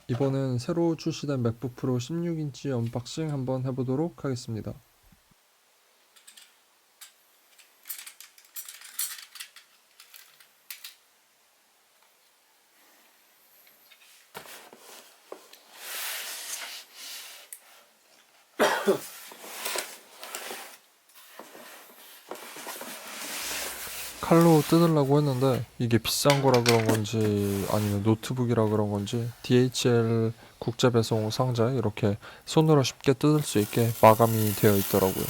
이번엔 새로 출시된 맥북 프로 16인치 언박싱 한번 해보도록 하겠습니다. 칼로 뜯으려고 했는데 이게 비싼 거라 그런 건지 아니면 노트북이라 그런 건지 DHL 국제배송 상자에 이렇게 손으로 쉽게 뜯을 수 있게 마감이 되어 있더라고요.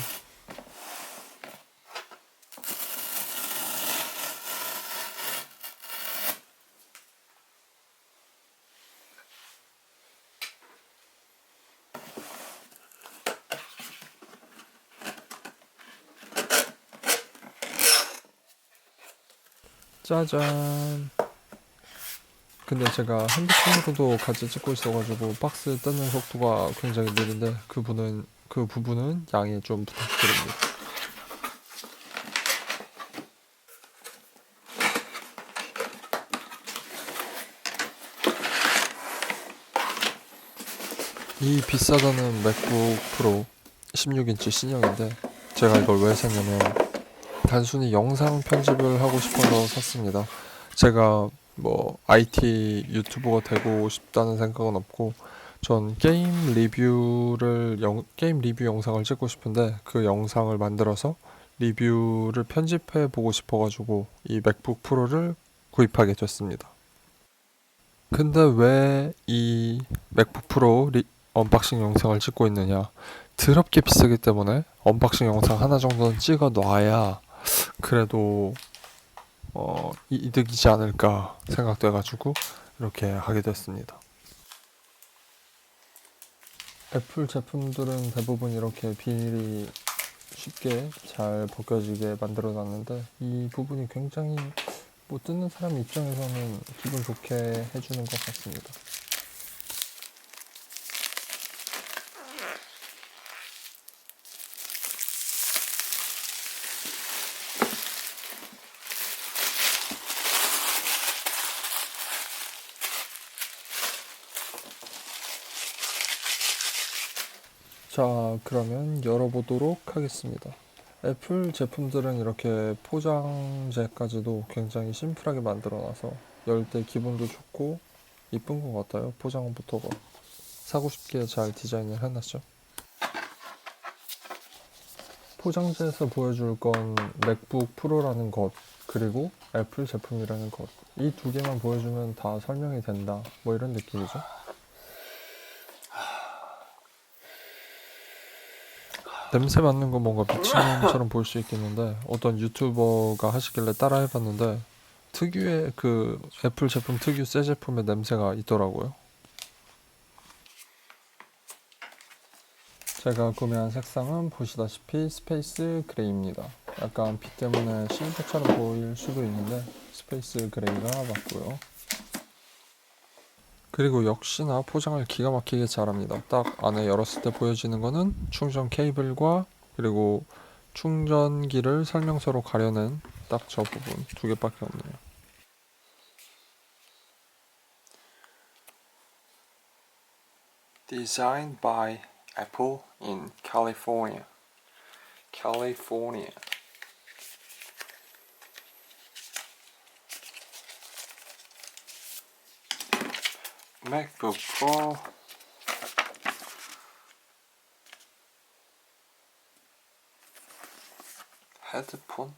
짜잔. 근데 제가 핸드폰으로도 같이 찍고 있어가지고 박스 뜯는 속도가 굉장히 느린데 그 부분은 양해 좀 부탁드립니다. 이 비싸다는 맥북 프로 16인치 신형인데 제가 이걸 왜 샀냐면 단순히 영상 편집을 하고 싶어서 샀습니다. 제가 뭐 IT 유튜버가 되고 싶다는 생각은 없고 전 게임 리뷰 영상을 찍고 싶은데 그 영상을 만들어서 리뷰를 편집해 보고 싶어가지고 이 맥북 프로를 구입하게 됐습니다. 근데 왜 이 맥북 프로 언박싱 영상을 찍고 있느냐? 더럽게 비싸기 때문에 언박싱 영상 하나 정도는 찍어 놔야 그래도 이득이지 않을까 생각돼가지고 이렇게 하게 됐습니다. 애플 제품들은 대부분 이렇게 비닐이 쉽게 잘 벗겨지게 만들어 놨는데 이 부분이 굉장히 뭐 뜯는 사람 입장에서는 기분 좋게 해주는 것 같습니다. 자, 그러면 열어보도록 하겠습니다. 애플 제품들은 이렇게 포장재까지도 굉장히 심플하게 만들어놔서 열 때 기분도 좋고 이쁜 것 같아요. 포장부터가 사고 싶게 잘 디자인을 해놨죠. 포장재에서 보여줄 건 맥북 프로라는 것, 그리고 애플 제품이라는 것. 이 두 개만 보여주면 다 설명이 된다. 뭐 이런 느낌이죠. 냄새 맡는 거 뭔가 미친놈처럼 보일 수 있겠는데 어떤 유튜버가 하시길래 따라 해봤는데 특유의 그 애플 제품 특유 새 제품의 냄새가 있더라고요. 제가 구매한 색상은 보시다시피 스페이스 그레이입니다. 약간 빛 때문에 실버처럼 보일 수도 있는데 스페이스 그레이가 맞고요. 그리고 역시나 포장을 기가 막히게 잘합니다. 딱 안에 열었을 때 보여지는 거는 충전 케이블과 그리고 충전기를 설명서로 가려낸 딱 저 부분 두 개밖에 없네요. Designed by Apple in California. MacBook Pro 헤드폰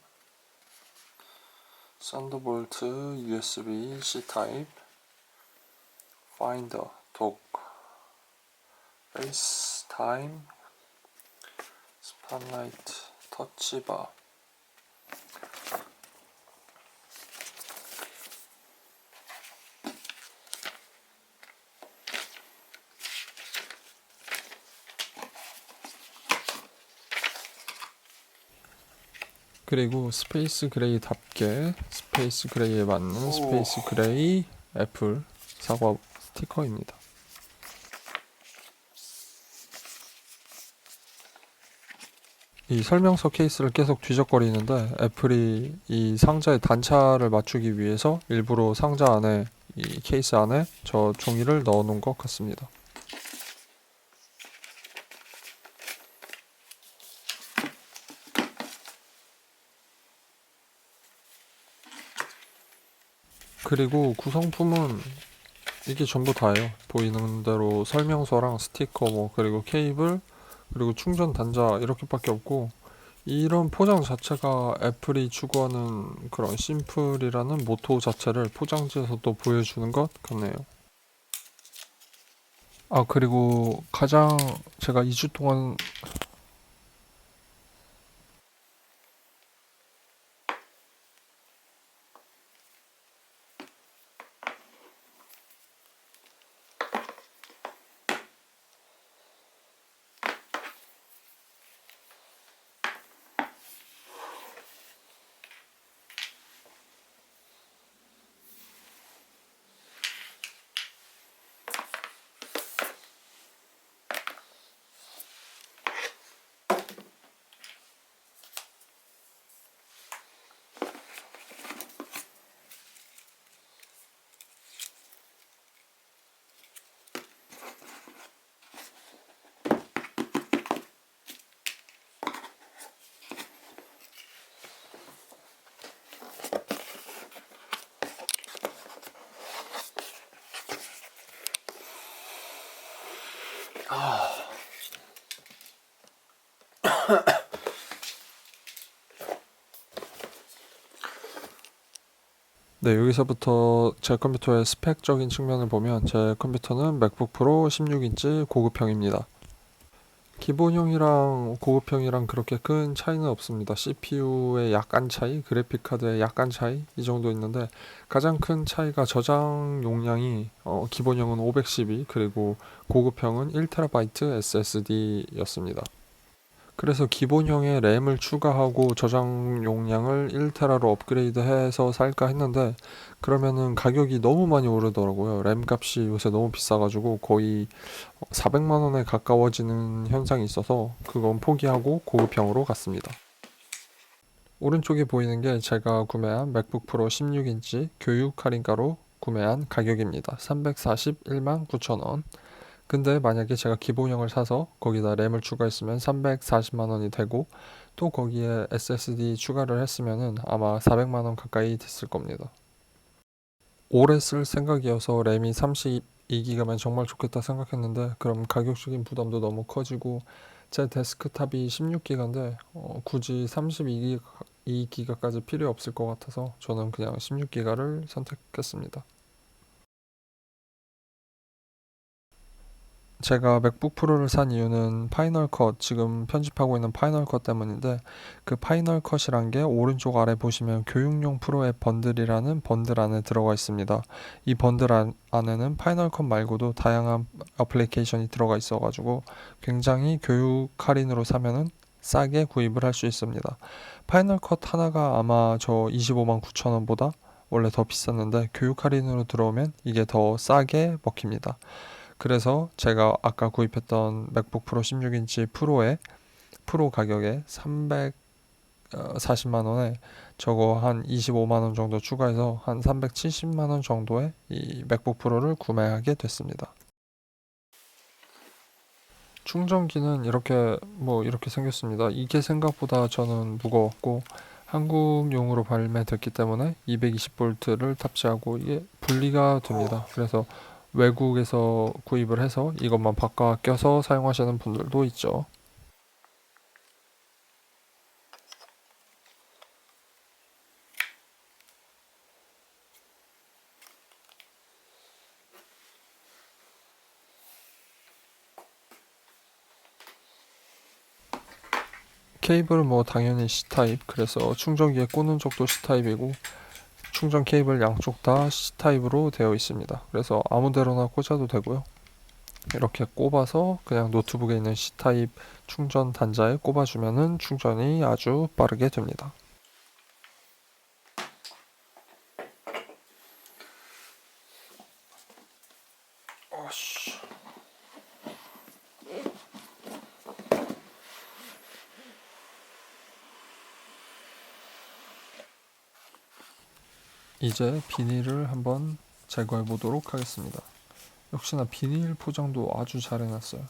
썬더볼트 USB-C 타입 파인더 독 페이스타임 스팟라이트 터치바 그리고 스페이스 그레이답게 스페이스 그레이에 맞는 스페이스 그레이 애플 사과 스티커입니다. 이 설명서 케이스를 계속 뒤적거리는데 애플이 이 상자의 단차를 맞추기 위해서 일부러 상자 안에 이 케이스 안에 저 종이를 넣어 놓은 것 같습니다. 그리고 구성품은 이게 전부 다예요. 보이는 대로 설명서랑 스티커 그리고 케이블 그리고 충전 단자 이렇게밖에 없고, 이런 포장 자체가 애플이 추구하는 그런 심플이라는 모토 자체를 포장지에서 또 보여주는 것 같네요. 아, 그리고 가장 제가 2주 동안 네, 여기서부터 제 컴퓨터의 스펙적인 측면을 보면 제 컴퓨터는 맥북 프로 16인치 고급형입니다. 기본형이랑 고급형이랑 그렇게 큰 차이는 없습니다. CPU의 약간 차이, 그래픽 카드의 약간 차이 이 정도 있는데, 가장 큰 차이가 저장 용량이 기본형은 512 그리고 고급형은 1TB SSD였습니다. 그래서 기본형에 램을 추가하고 저장 용량을 1테라로 업그레이드해서 살까 했는데, 그러면은 가격이 너무 많이 오르더라고요. 램 값이 요새 너무 비싸가지고 거의 400만 원에 가까워지는 현상이 있어서 그건 포기하고 고급형으로 갔습니다. 오른쪽에 보이는 게 제가 구매한 맥북 프로 16인치 교육 할인가로 구매한 가격입니다. 341만 9천 원. 근데 만약에 제가 기본형을 사서 거기다 램을 추가했으면 340만 원이 되고, 또 거기에 SSD 추가를 했으면은 아마 400만 원 가까이 됐을 겁니다. 오래 쓸 생각이어서 램이 32기가면 정말 좋겠다 생각했는데, 그럼 가격적인 부담도 너무 커지고 제 데스크탑이 16기가인데 굳이 32기가까지 필요 없을 것 같아서 저는 그냥 16기가를 선택했습니다. 제가 맥북 프로를 산 이유는 파이널 컷, 지금 편집하고 있는 파이널 컷 때문인데, 그 파이널 컷이란 게 오른쪽 아래 보시면 교육용 프로 앱 번들이라는 번들 안에 들어가 있습니다. 이 번들 안에는 파이널 컷 말고도 다양한 어플리케이션이 들어가 있어가지고 굉장히 교육 할인으로 사면은 싸게 구입을 할 수 있습니다. 파이널 컷 하나가 아마 저 25만 9천 원보다 원래 더 비쌌는데, 교육 할인으로 들어오면 이게 더 싸게 먹힙니다. 그래서 제가 아까 구입했던 맥북 프로 16인치 프로에 프로 가격에 340만 원에 저거 한 25만 원 정도 추가해서 한 370만 원 정도의 이 맥북 프로를 구매하게 됐습니다. 충전기는 이렇게 생겼습니다. 이게 생각보다 저는 무거웠고 한국용으로 발매됐기 때문에 220V를 탑재하고 이게 분리가 됩니다. 그래서 외국에서 구입을 해서 이것만 바꿔 껴서 사용하시는 분들도 있죠. 케이블은 당연히 C타입, 그래서 충전기에 꽂는 쪽도 C타입이고 충전 케이블 양쪽 다 C타입으로 되어 있습니다. 그래서 아무 데로나 꽂아도 되고요. 이렇게 꼽아서 그냥 노트북에 있는 C타입 충전 단자에 꼽아주면은 충전이 아주 빠르게 됩니다. 이제 비닐을 한번 제거해 보도록 하겠습니다. 역시나 비닐 포장도 아주 잘 해놨어요.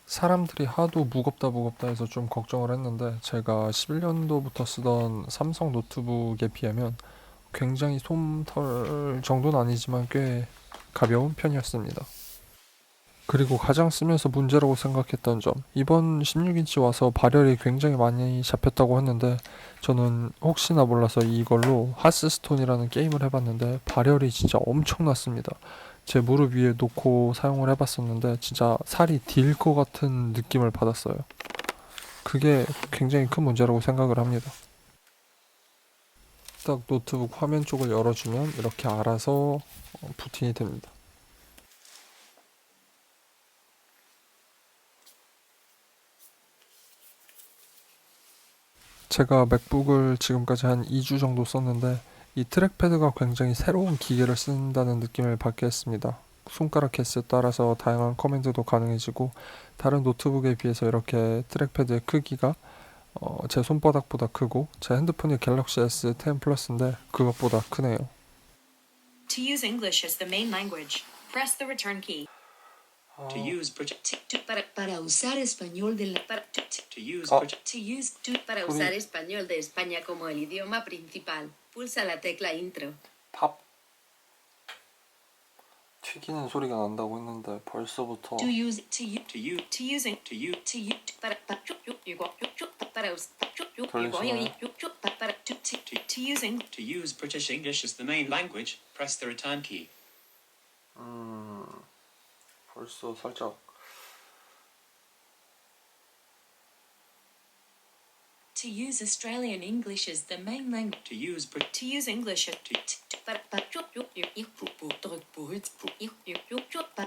사람들이 하도 무겁다 해서 좀 걱정을 했는데 제가 11년도부터 쓰던 삼성 노트북에 비하면 굉장히 솜털 정도는 아니지만 꽤 가벼운 편이었습니다. 그리고 가장 쓰면서 문제라고 생각했던 점, 이번 16인치 와서 발열이 굉장히 많이 잡혔다고 했는데 저는 혹시나 몰라서 이걸로 하스스톤이라는 게임을 해봤는데 발열이 진짜 엄청났습니다. 제 무릎 위에 놓고 사용을 해봤었는데 진짜 살이 딜 것 같은 느낌을 받았어요. 그게 굉장히 큰 문제라고 생각을 합니다. 딱 노트북 화면 쪽을 열어주면 이렇게 알아서 부팅이 됩니다. 제가 맥북을 지금까지 한 2주 정도 썼는데 이 트랙패드가 굉장히 새로운 기계를 쓴다는 느낌을 받게 했습니다. 손가락 개수에 따라서 다양한 커맨드도 가능해지고 다른 노트북에 비해서 이렇게 트랙패드의 크기가 제 손바닥보다 크고 제 핸드폰이 갤럭시 S10 플러스인데 그것보다 크네요. To use English as the main language, press the return key. To use Para usar español de la para, to use to use para usar español de España como el idioma principal, pulsa la tecla intro. 밥 튀기는 소리가 난다고 했는데 벌써부터 To use to use to use to using to use to use para para to using to use British English as the main language, press the return key. 벌써 살짝 to use Australian English as the main language. To use To use English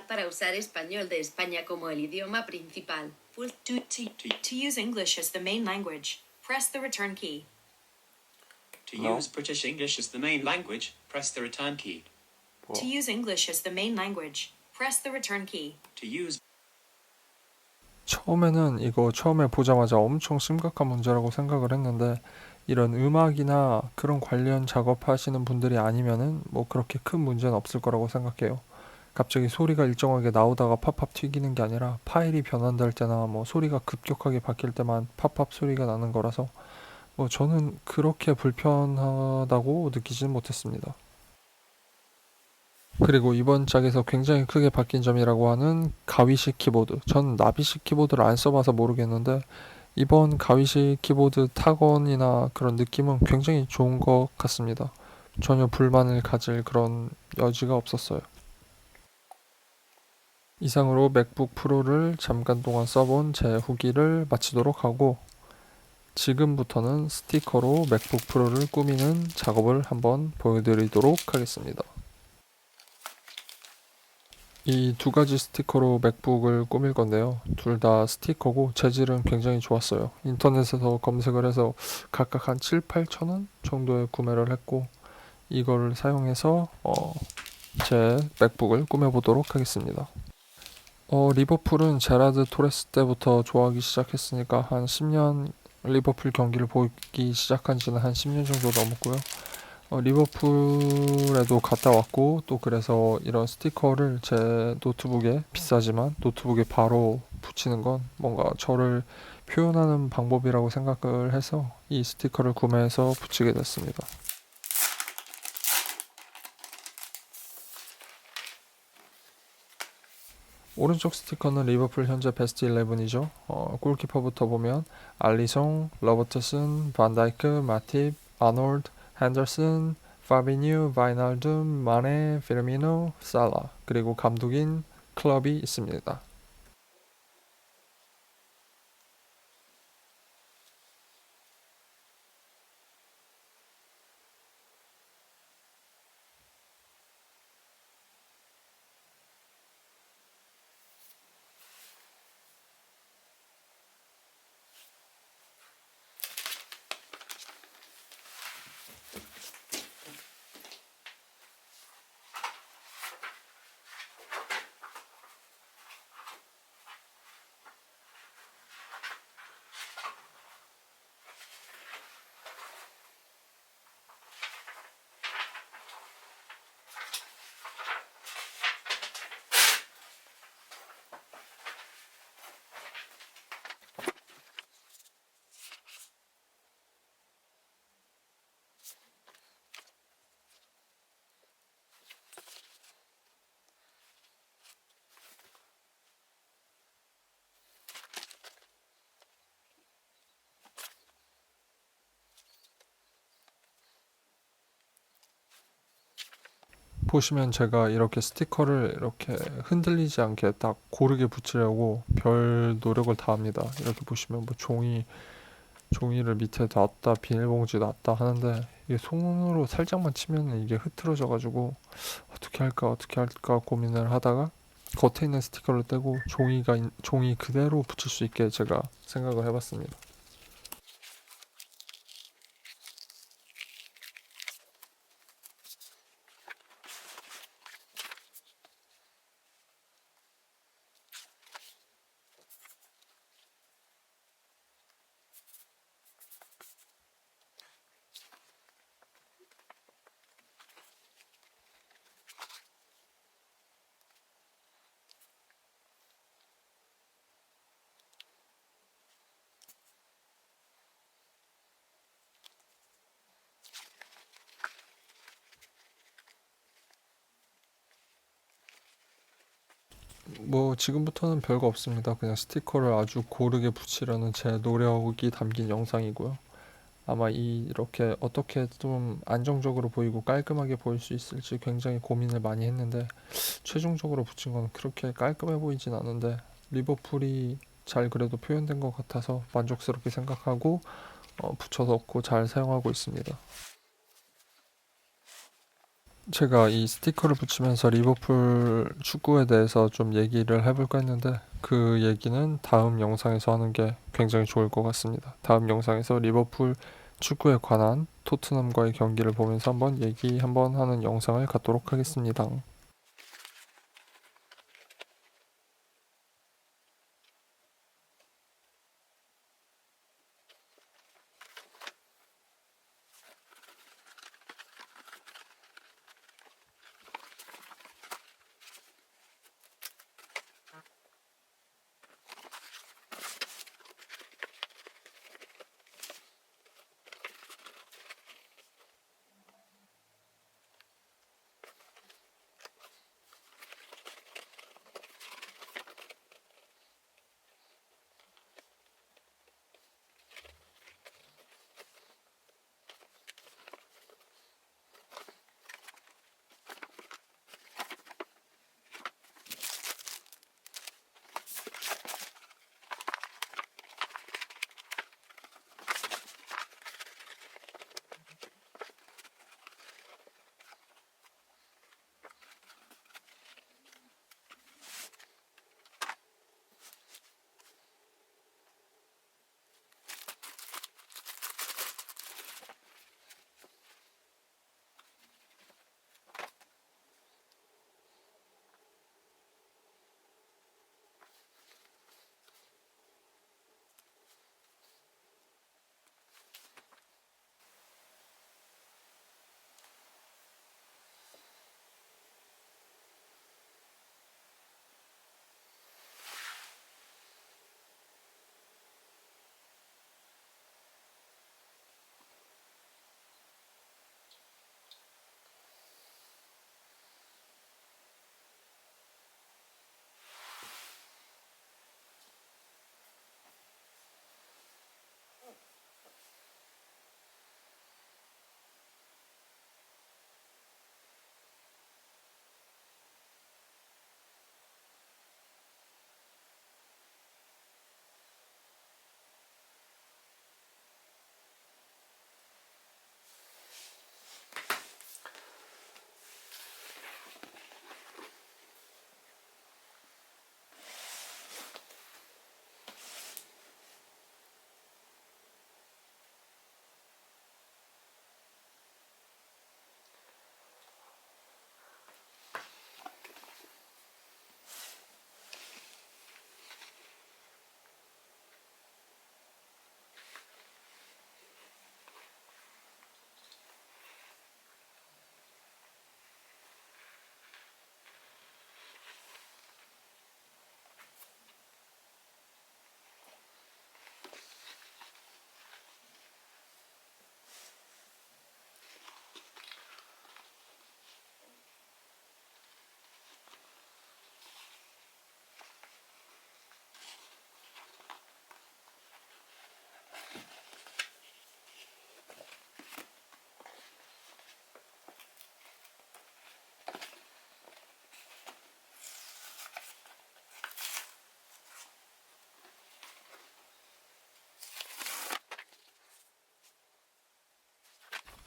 para usar español de España como el idioma principal. To use English as the main language, press the return key. to No. use British English as the main language, press the return key. To use English as the main language, press the return key. To use 처음에는 이거 처음에 보자마자 엄청 심각한 문제라고 생각을 했는데 이런 음악이나 그런 관련 작업하시는 분들이 아니면은 뭐 그렇게 큰 문제는 없을 거라고 생각해요. 갑자기 소리가 일정하게 나오다가 팝팝 튀기는 게 아니라 파일이 변환될 때나 뭐 소리가 급격하게 바뀔 때만 팝팝 소리가 나는 거라서 뭐 저는 그렇게 불편하다고 느끼지는 못했습니다. 그리고 이번 짝에서 굉장히 크게 바뀐 점이라고 하는 가위식 키보드. 전 나비식 키보드를 안 써봐서 모르겠는데 이번 가위식 키보드 타건이나 그런 느낌은 굉장히 좋은 것 같습니다. 전혀 불만을 가질 그런 여지가 없었어요. 이상으로 맥북 프로를 잠깐 동안 써본 제 후기를 마치도록 하고 지금부터는 스티커로 맥북 프로를 꾸미는 작업을 한번 보여드리도록 하겠습니다. 이 두 가지 스티커로 맥북을 꾸밀 건데요. 둘 다 스티커고 재질은 굉장히 좋았어요. 인터넷에서 검색을 해서 각각 한 7, 8천 원 정도에 구매를 했고 이걸 사용해서 제 맥북을 꾸며보도록 하겠습니다. 리버풀은 제라드 토레스 때부터 좋아하기 시작했으니까 한 10년 리버풀 경기를 보기 시작한 지는 한 10년 정도 넘었고요. 리버풀에도 갔다 왔고 또 그래서 이런 스티커를 제 노트북에 비싸지만 노트북에 바로 붙이는 건 뭔가 저를 표현하는 방법이라고 생각을 해서 이 스티커를 구매해서 붙이게 됐습니다. 오른쪽 스티커는 리버풀 현재 베스트 11이죠. 골키퍼부터 보면 알리송, 러버트슨, 반다이크, 마팁, 아놀드, 핸더슨, 파비뉴, 바이날둠, 마네, 피르미노, 살라 그리고 감독인 클럽이 있습니다. 보시면 제가 이렇게 스티커를 이렇게 흔들리지 않게 딱 고르게 붙이려고 별 노력을 다합니다. 이렇게 보시면 뭐 종이를 밑에 놨다 비닐봉지 놨다 하는데 이게 손으로 살짝만 치면 이게 흐트러져가지고 어떻게 할까 고민을 하다가 겉에 있는 스티커를 떼고 종이 그대로 붙일 수 있게 제가 생각을 해봤습니다. 뭐 지금부터는 별거 없습니다. 그냥 스티커를 아주 고르게 붙이려는 제 노력이 담긴 영상이고요. 아마 이렇게 어떻게 좀 안정적으로 보이고 깔끔하게 보일 수 있을지 굉장히 고민을 많이 했는데 최종적으로 붙인 건 그렇게 깔끔해 보이진 않은데 리버풀이 잘 그래도 표현된 것 같아서 만족스럽게 생각하고 붙여넣고 잘 사용하고 있습니다. 제가 이 스티커를 붙이면서 리버풀 축구에 대해서 좀 얘기를 해볼까 했는데 그 얘기는 다음 영상에서 하는 게 굉장히 좋을 것 같습니다. 다음 영상에서 리버풀 축구에 관한 토트넘과의 경기를 보면서 한번 얘기 한번 하는 영상을 갖도록 하겠습니다.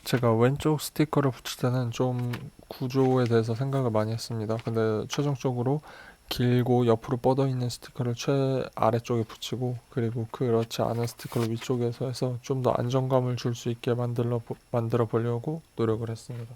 제가 왼쪽 스티커를 붙일 때는 좀 구조에 대해서 생각을 많이 했습니다. 근데 최종적으로 길고 옆으로 뻗어 있는 스티커를 아래쪽에 붙이고, 그리고 그렇지 않은 스티커를 위쪽에서 해서 좀 더 안정감을 줄 수 있게 만들어 보려고 노력을 했습니다.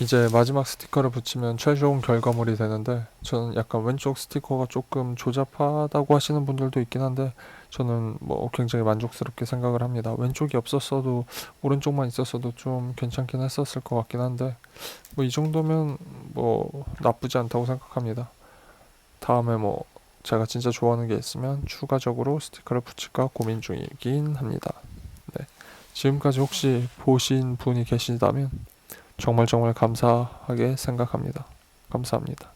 이제 마지막 스티커를 붙이면 최종 결과물이 되는데 저는 약간 왼쪽 스티커가 조금 조잡하다고 하시는 분들도 있긴 한데 저는 뭐 굉장히 만족스럽게 생각을 합니다. 왼쪽이 없었어도 오른쪽만 있었어도 좀 괜찮긴 했었을 것 같긴 한데 뭐 이 정도면 뭐 나쁘지 않다고 생각합니다. 다음에 뭐 제가 진짜 좋아하는 게 있으면 추가적으로 스티커를 붙일까 고민 중이긴 합니다. 네. 지금까지 혹시 보신 분이 계시다면 정말 정말 감사하게 생각합니다. 감사합니다.